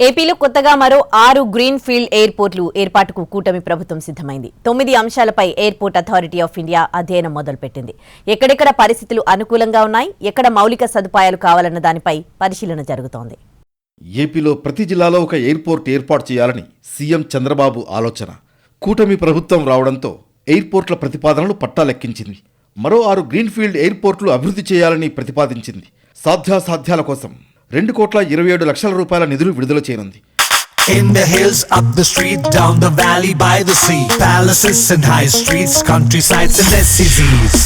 ఏపీలో కొత్తగా మరో 6 గ్రీన్ ఫీల్డ్ ఎయిర్పోర్టులు ఏర్పాటుకు కూటమి ప్రభుత్వం సిద్ధమైంది. 9 అంశాలపై ఎయిర్పోర్ట్ అథారిటీ ఆఫ్ ఇండియా అధ్యయనం మొదలుపెట్టింది. ఎక్కడెక్కడ పరిస్థితులు అనుకూలంగా ఉన్నాయి, ఎక్కడ మౌలిక సదుపాయాలు కావాలన్న దానిపై పరిశీలన జరుగుతోంది. ఏపీలో ప్రతి జిల్లాలో ఒక ఎయిర్పోర్ట్ ఏర్పాటు చేయాలని సీఎం చంద్రబాబు ఆలోచన. కూటమి ప్రభుత్వం రావడంతో ఎయిర్పోర్ట్ల ప్రతిపాదనలు పట్టాలెక్కించింది. మరో 6 గ్రీన్ఫీల్డ్ ఎయిర్పోర్టులు అభివృద్ధి చేయాలని ప్రతిపాదించింది. సాధ్యాసాధ్యాల కోసం 2,27,00,000 రూపాయల నిధులు విడుదల చేయనుంది. In the hills, up the street, down the valley, by the sea, palaces and high streets, countrysides and SCZs.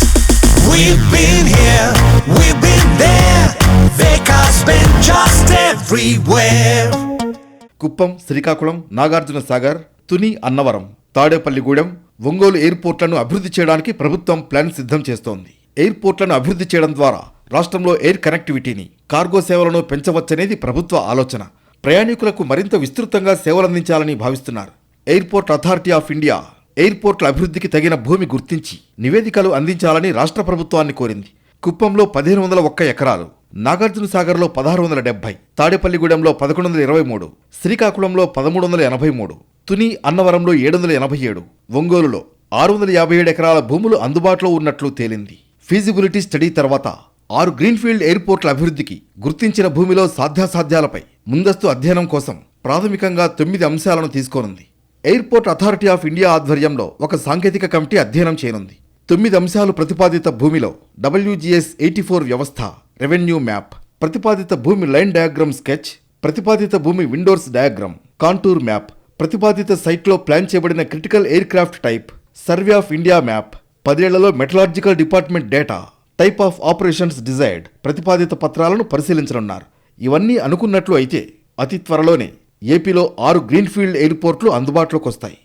We've been here, we've been there, Vekas been just everywhere. Kuppam, Srikakulam, Nagarjuna Sagar, Tuni, Annavaram, Tadepalligudem, Ongole ఎయిర్పోర్ట్లను అభివృద్ధి చేయడానికి ప్రభుత్వం ప్లాన్ సిద్ధం చేస్తోంది. ఎయిర్పోర్ట్లను అభివృద్ధి చేయడం ద్వారా రాష్ట్రంలో ఎయిర్ కనెక్టివిటీని, కార్గో సేవలను పెంచవచ్చనేది ప్రభుత్వ ఆలోచన. ప్రయాణికులకు మరింత విస్తృతంగా సేవలందించాలని భావిస్తున్నారు. ఎయిర్పోర్ట్ అథారిటీ ఆఫ్ ఇండియా ఎయిర్పోర్ట్ల అభివృద్ధికి తగిన భూమి గుర్తించి నివేదికలు అందించాలని రాష్ట్ర ప్రభుత్వాన్ని కోరింది. కుప్పంలో 1,501 ఎకరాలు, నాగార్జున సాగర్లో 1,670, తాడేపల్లిగూడెంలో 1,123, శ్రీకాకుళంలో 1,383, తుని, అన్నవరంలో 787, ఒంగోలులో 657 ఎకరాల భూములు అందుబాటులో ఉన్నట్లు తేలింది. ఫీజిబిలిటీ స్టడీ తర్వాత 6 గ్రీన్ఫీల్డ్ ఎయిర్పోర్ట్ల అభివృద్ధికి గుర్తించిన భూమిలో సాధ్యాసాధ్యాలపై ముందస్తు అధ్యయనం కోసం ప్రాథమికంగా 9 అంశాలను తీసుకోనుంది. ఎయిర్పోర్ట్ అథారిటీ ఆఫ్ ఇండియా ఆధ్వర్యంలో ఒక సాంకేతిక కమిటీ అధ్యయనం చేయనుంది. 9 అంశాలు ప్రతిపాదిత భూమిలో WGS 84 వ్యవస్థ, రెవెన్యూ మ్యాప్, ప్రతిపాదిత భూమి లైన్ డయాగ్రామ్ స్కెచ్, ప్రతిపాదిత భూమి విండోర్స్ డయాగ్రామ్, కాంటూర్ మ్యాప్, ప్రతిపాదిత సైట్లో ప్లాన్ చేయబడిన critical air craft type, survey of India map, 10 ఏళ్లలో మెటలాజికల్ department data, type of operations desired ప్రతిపాదిత పత్రాలను పరిశీలించనున్నారు. ఇవన్నీ అనుకున్నట్లు అయితే అతి త్వరలోనే ఏపీలో 6 గ్రీన్ఫీల్డ్ ఎయిర్పోర్ట్లు అందుబాటులోకి వస్తాయి.